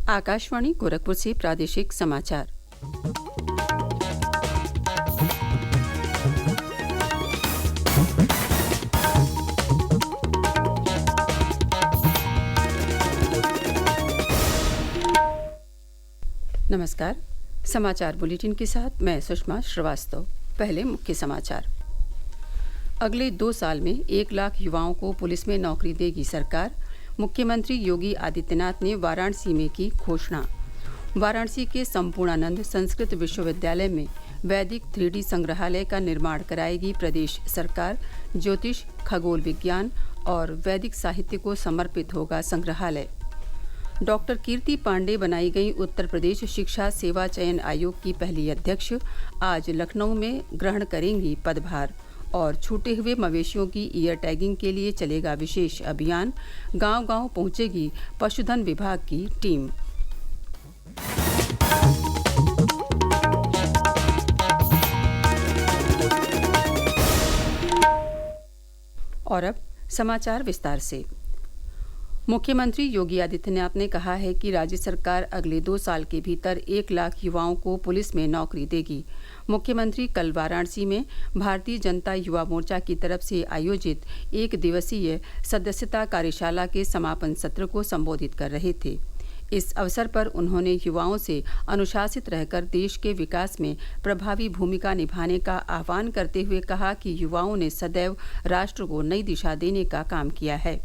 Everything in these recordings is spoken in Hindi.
आकाशवाणी गोरखपुर से प्रादेशिक समाचार। नमस्कार। समाचार बुलेटिन के साथ मैं सुषमा श्रीवास्तव। पहले मुख्य समाचार। अगले 2 साल में 1 लाख युवाओं को पुलिस में नौकरी देगी सरकार। मुख्यमंत्री योगी आदित्यनाथ ने वाराणसी में की घोषणा। वाराणसी के संपूर्णानंद संस्कृत विश्वविद्यालय में वैदिक 3D संग्रहालय का निर्माण कराएगी प्रदेश सरकार। ज्योतिष, खगोल विज्ञान और वैदिक साहित्य को समर्पित होगा संग्रहालय। डॉक्टर कीर्ति पांडे बनाई गई उत्तर प्रदेश शिक्षा सेवा चयन आयोग की पहली अध्यक्ष आज लखनऊ में ग्रहण करेंगी पदभार। और छूटे हुए मवेशियों की ईयर टैगिंग के लिए चलेगा विशेष अभियान। गांव-गांव पहुंचेगी पशुधन विभाग की टीम। और अब समाचार विस्तार से। मुख्यमंत्री योगी आदित्यनाथ ने कहा है कि राज्य सरकार अगले 2 साल के भीतर 1 लाख युवाओं को पुलिस में नौकरी देगी। मुख्यमंत्री कल वाराणसी में भारतीय जनता युवा मोर्चा की तरफ से आयोजित 1 दिवसीय सदस्यता कार्यशाला के समापन सत्र को संबोधित कर रहे थे। इस अवसर पर उन्होंने युवाओं से अनुशासित रहकर देश के विकास में प्रभावी भूमिका निभाने का आह्वान करते हुए कहा कि युवाओं ने सदैव राष्ट्र को नई दिशा देने का काम किया है।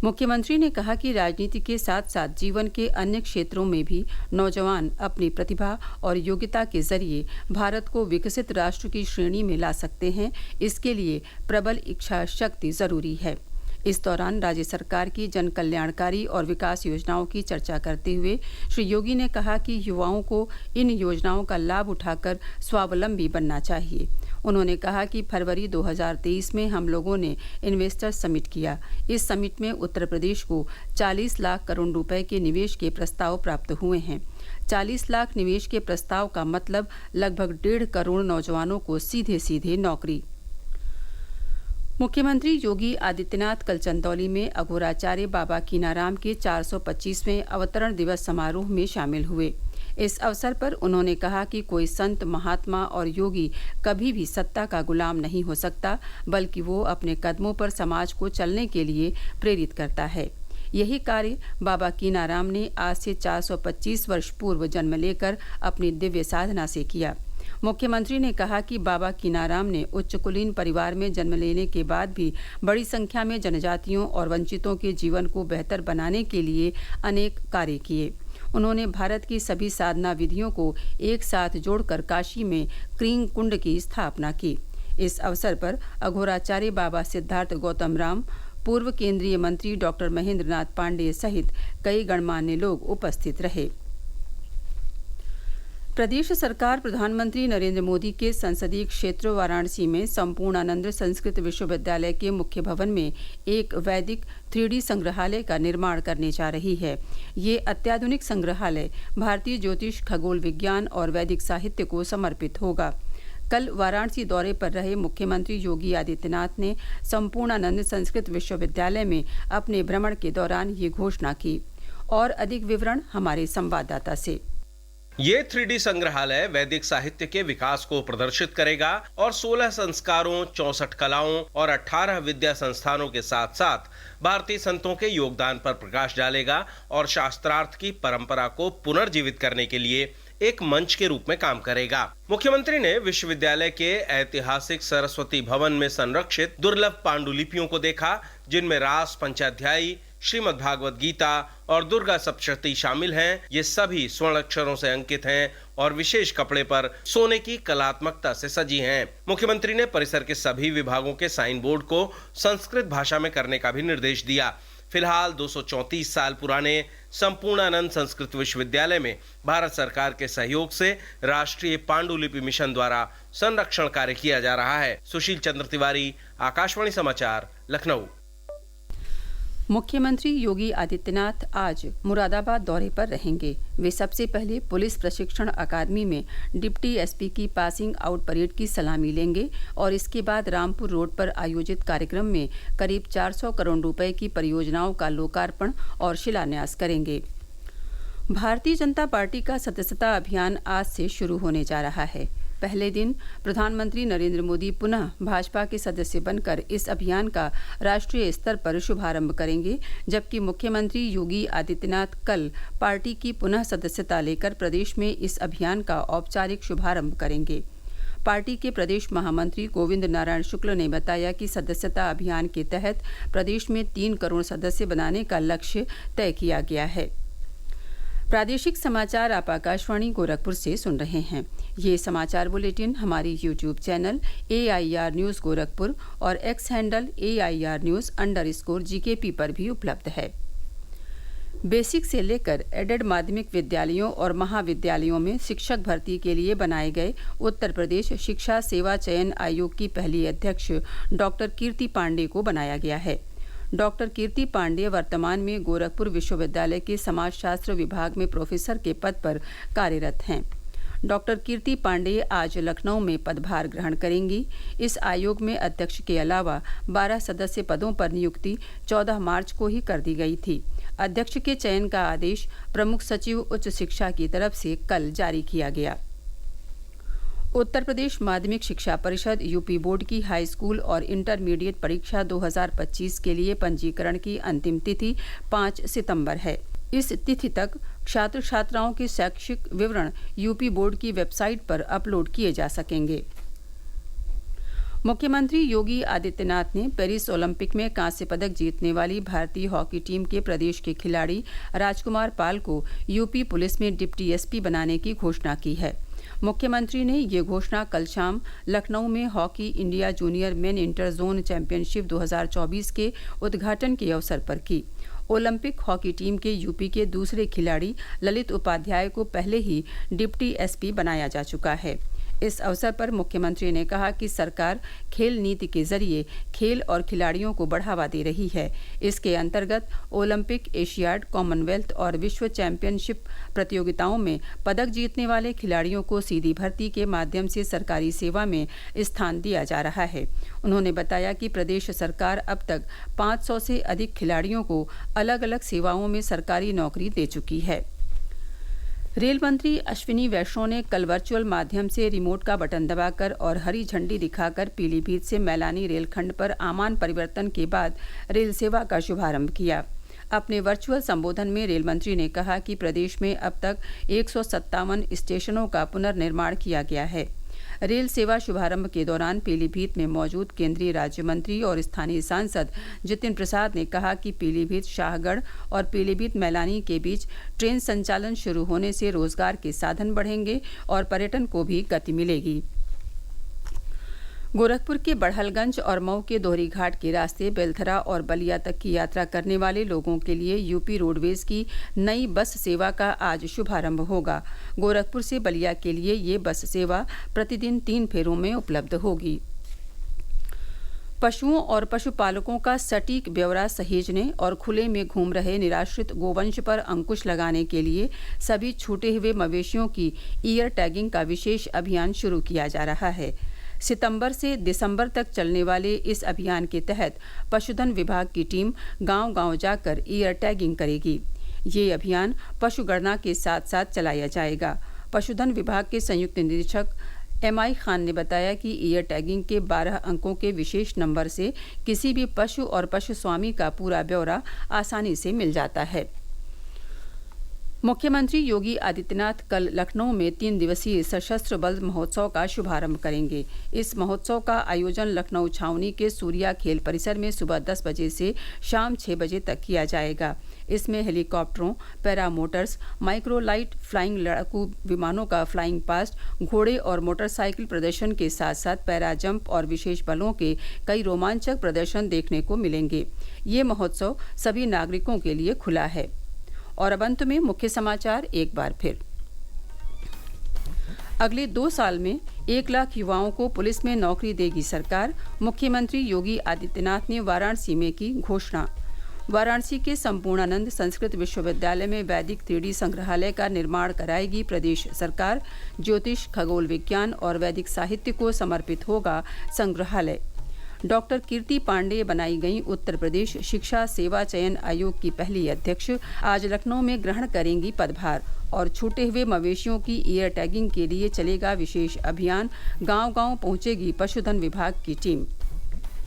मुख्यमंत्री ने कहा कि राजनीति के साथ साथ जीवन के अन्य क्षेत्रों में भी नौजवान अपनी प्रतिभा और योग्यता के जरिए भारत को विकसित राष्ट्र की श्रेणी में ला सकते हैं। इसके लिए प्रबल इच्छा शक्ति जरूरी है। इस दौरान राज्य सरकार की जन कल्याणकारी और विकास योजनाओं की चर्चा करते हुए श्री योगी ने कहा कि युवाओं को इन योजनाओं का लाभ उठाकर स्वावलंबी बनना चाहिए। उन्होंने कहा कि फरवरी 2023 में हम लोगों ने इन्वेस्टर समिट किया। इस समिट में उत्तर प्रदेश को 40 लाख करोड़ रुपए के निवेश के प्रस्ताव प्राप्त हुए हैं। 40 लाख निवेश के प्रस्ताव का मतलब लगभग 1.5 करोड़ नौजवानों को सीधे सीधे नौकरी। मुख्यमंत्री योगी आदित्यनाथ कल चंदौली में अघोराचार्य बाबा कीनाराम के 425वें अवतरण दिवस समारोह में शामिल हुए। इस अवसर पर उन्होंने कहा कि कोई संत, महात्मा और योगी कभी भी सत्ता का गुलाम नहीं हो सकता, बल्कि वो अपने कदमों पर समाज को चलने के लिए प्रेरित करता है। यही कार्य बाबा कीनाराम ने आज से 425 वर्ष पूर्व जन्म लेकर अपनी दिव्य साधना से किया। मुख्यमंत्री ने कहा कि बाबा कीनाराम ने उच्च कुलीन परिवार में जन्म लेने के बाद भी बड़ी संख्या में जनजातियों और वंचितों के जीवन को बेहतर बनाने के लिए अनेक कार्य किए। उन्होंने भारत की सभी साधना विधियों को एक साथ जोड़कर काशी में क्रीं कुंड की स्थापना की। इस अवसर पर अघोराचार्य बाबा सिद्धार्थ गौतम राम, पूर्व केंद्रीय मंत्री डॉक्टर महेंद्र नाथ पांडेय सहित कई गणमान्य लोग उपस्थित रहे। प्रदेश सरकार प्रधानमंत्री नरेंद्र मोदी के संसदीय क्षेत्र वाराणसी में संपूर्णानंद संस्कृत विश्वविद्यालय के मुख्य भवन में एक वैदिक 3D संग्रहालय का निर्माण करने जा रही है। ये अत्याधुनिक संग्रहालय भारतीय ज्योतिष, खगोल विज्ञान और वैदिक साहित्य को समर्पित होगा। कल वाराणसी दौरे पर रहे मुख्यमंत्री योगी आदित्यनाथ ने संपूर्णानंद संस्कृत विश्वविद्यालय में अपने भ्रमण के दौरान ये घोषणा की। और अधिक विवरण हमारे संवाददाता से। ये 3D संग्रहालय वैदिक साहित्य के विकास को प्रदर्शित करेगा और 16 संस्कारों, 64 कलाओं और 18 विद्या संस्थानों के साथ साथ भारतीय संतों के योगदान पर प्रकाश डालेगा और शास्त्रार्थ की परंपरा को पुनर्जीवित करने के लिए एक मंच के रूप में काम करेगा। मुख्यमंत्री ने विश्वविद्यालय के ऐतिहासिक सरस्वती भवन में संरक्षित दुर्लभ पांडुलिपियों को देखा, जिनमें रास, पंचाध्यायी, श्रीमद् भागवत गीता और दुर्गा सप्तशती शामिल हैं। ये सभी स्वर्ण अक्षरों से अंकित हैं और विशेष कपड़े पर सोने की कलात्मकता से सजी हैं। मुख्यमंत्री ने परिसर के सभी विभागों के साइन बोर्ड को संस्कृत भाषा में करने का भी निर्देश दिया। फिलहाल 234 साल पुराने संपूर्णानंद संस्कृत विश्वविद्यालय में भारत सरकार के सहयोग से राष्ट्रीय पांडुलिपि मिशन द्वारा संरक्षण कार्य किया जा रहा है। सुशील चंद्र तिवारी, आकाशवाणी समाचार, लखनऊ। मुख्यमंत्री योगी आदित्यनाथ आज मुरादाबाद दौरे पर रहेंगे। वे सबसे पहले पुलिस प्रशिक्षण अकादमी में डिप्टी एसपी की पासिंग आउट परेड की सलामी लेंगे और इसके बाद रामपुर रोड पर आयोजित कार्यक्रम में करीब 400 करोड़ रुपए की परियोजनाओं का लोकार्पण और शिलान्यास करेंगे। भारतीय जनता पार्टी का सदस्यता अभियान आज से शुरू होने जा रहा है। पहले दिन प्रधानमंत्री नरेंद्र मोदी पुनः भाजपा के सदस्य बनकर इस अभियान का राष्ट्रीय स्तर पर शुभारंभ करेंगे, जबकि मुख्यमंत्री योगी आदित्यनाथ कल पार्टी की पुनः सदस्यता लेकर प्रदेश में इस अभियान का औपचारिक शुभारंभ करेंगे। पार्टी के प्रदेश महामंत्री गोविंद नारायण शुक्ल ने बताया कि सदस्यता अभियान के तहत प्रदेश में 3 करोड़ सदस्य बनाने का लक्ष्य तय किया गया है। प्रादेशिक समाचार आप आकाशवाणी गोरखपुर से सुन रहे हैं। ये समाचार बुलेटिन हमारी YouTube channel AIR news Gorakhpur और एक्स हैंडल AIR_GKP पर भी उपलब्ध है। बेसिक से लेकर एडेड माध्यमिक विद्यालयों और महाविद्यालयों में शिक्षक भर्ती के लिए बनाए गए उत्तर प्रदेश शिक्षा सेवा चयन आयोग की पहली अध्यक्ष डॉक्टर कीर्ति पांडे को बनाया गया है। डॉक्टर कीर्ति पांडे वर्तमान में गोरखपुर विश्वविद्यालय के समाजशास्त्र विभाग में प्रोफेसर के पद पर कार्यरत हैं। डॉक्टर कीर्ति पांडे आज लखनऊ में पदभार ग्रहण करेंगी। इस आयोग में अध्यक्ष के अलावा 12 सदस्य पदों पर नियुक्ति 14 मार्च को ही कर दी गई थी। अध्यक्ष के चयन का आदेश प्रमुख सचिव उच्च शिक्षा की तरफ से कल जारी किया गया। उत्तर प्रदेश माध्यमिक शिक्षा परिषद यूपी बोर्ड की हाई स्कूल और इंटरमीडिएट परीक्षा 2025 के लिए पंजीकरण की अंतिम तिथि 5 सितंबर है। इस तिथि तक छात्र छात्राओं के शैक्षिक विवरण यूपी बोर्ड की वेबसाइट पर अपलोड किए जा सकेंगे। मुख्यमंत्री योगी आदित्यनाथ ने पेरिस ओलंपिक में कांस्य पदक जीतने वाली भारतीय हॉकी टीम के प्रदेश के खिलाड़ी राजकुमार पाल को यूपी पुलिस में डिप्टी SP बनाने की घोषणा की है। मुख्यमंत्री ने ये घोषणा कल शाम लखनऊ में hockey India junior main inter zone championship 2024 के उद्घाटन के अवसर पर की। ओलंपिक हॉकी टीम के यूपी के दूसरे खिलाड़ी ललित उपाध्याय को पहले ही डिप्टी SP बनाया जा चुका है। इस अवसर पर मुख्यमंत्री ने कहा कि सरकार खेल नीति के जरिए खेल और खिलाड़ियों को बढ़ावा दे रही है। इसके अंतर्गत ओलंपिक, एशियाड, कॉमनवेल्थ और विश्व चैंपियनशिप प्रतियोगिताओं में पदक जीतने वाले खिलाड़ियों को सीधी भर्ती के माध्यम से सरकारी सेवा में स्थान दिया जा रहा है। उन्होंने बताया कि प्रदेश सरकार अब तक 500 से अधिक खिलाड़ियों को अलग अलग सेवाओं में सरकारी नौकरी दे चुकी है। रेल मंत्री अश्विनी वैष्णव ने कल वर्चुअल माध्यम से रिमोट का बटन दबाकर और हरी झंडी दिखाकर पीलीभीत से मैलानी रेलखंड पर आमान परिवर्तन के बाद रेल सेवा का शुभारंभ किया। अपने वर्चुअल संबोधन में रेल मंत्री ने कहा कि प्रदेश में अब तक 157 स्टेशनों का पुनर्निर्माण किया गया है। रेल सेवा शुभारंभ के दौरान पीलीभीत में मौजूद केंद्रीय राज्य मंत्री और स्थानीय सांसद जितिन प्रसाद ने कहा कि पीलीभीत शाहगढ़ और पीलीभीत मैलानी के बीच ट्रेन संचालन शुरू होने से रोजगार के साधन बढ़ेंगे और पर्यटन को भी गति मिलेगी। गोरखपुर के बढ़लगंज और मऊ के दोहरी घाट के रास्ते बेलथरा और बलिया तक की यात्रा करने वाले लोगों के लिए यूपी रोडवेज की नई बस सेवा का आज शुभारंभ होगा। गोरखपुर से बलिया के लिए ये बस सेवा प्रतिदिन 3 फेरों में उपलब्ध होगी। पशुओं और पशुपालकों का सटीक ब्यौरा सहेजने और खुले में घूम रहे निराश्रित गोवंश पर अंकुश लगाने के लिए सभी छूटे हुए मवेशियों की ईयर टैगिंग का विशेष अभियान शुरू किया जा रहा है। सितंबर से दिसंबर तक चलने वाले इस अभियान के तहत पशुधन विभाग की टीम गांव-गांव जाकर ईयर टैगिंग करेगी। ये अभियान पशुगणना के साथ साथ चलाया जाएगा। पशुधन विभाग के संयुक्त निदेशक MI खान ने बताया कि ईयर टैगिंग के 12 अंकों के विशेष नंबर से किसी भी पशु और पशु स्वामी का पूरा ब्यौरा आसानी से मिल जाता है। मुख्यमंत्री योगी आदित्यनाथ कल लखनऊ में 3 दिवसीय सशस्त्र बल महोत्सव का शुभारंभ करेंगे। इस महोत्सव का आयोजन लखनऊ छावनी के सूर्या खेल परिसर में सुबह 10 बजे से शाम 6 बजे तक किया जाएगा। इसमें हेलीकॉप्टरों, पैरामोटर्स, माइक्रोलाइट फ्लाइंग लड़ाकू विमानों का फ्लाइंग पास्ट, घोड़े और मोटरसाइकिल प्रदर्शन के साथ साथ पैरा जंप और विशेष बलों के कई रोमांचक प्रदर्शन देखने को मिलेंगे। ये महोत्सव सभी नागरिकों के लिए खुला है। और अब अंत में मुख्य समाचार एक बार फिर। अगले 2 साल में 1 लाख युवाओं को पुलिस में नौकरी देगी सरकार, मुख्यमंत्री योगी आदित्यनाथ ने वाराणसी में की घोषणा। वाराणसी के संपूर्णानंद संस्कृत विश्वविद्यालय में वैदिक 3D संग्रहालय का निर्माण कराएगी प्रदेश सरकार। ज्योतिष, खगोल विज्ञान और वैदिक साहित्य को समर्पित होगा संग्रहालय। डॉक्टर कीर्ति पांडेय बनाई गई उत्तर प्रदेश शिक्षा सेवा चयन आयोग की पहली अध्यक्ष आज लखनऊ में ग्रहण करेंगी पदभार। और छूटे हुए मवेशियों की ईयर टैगिंग के लिए चलेगा विशेष अभियान, गांव-गांव पहुंचेगी पशुधन विभाग की टीम।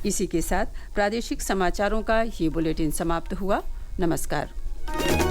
इसी के साथ प्रादेशिक समाचारों का ये बुलेटिन समाप्त हुआ। नमस्कार।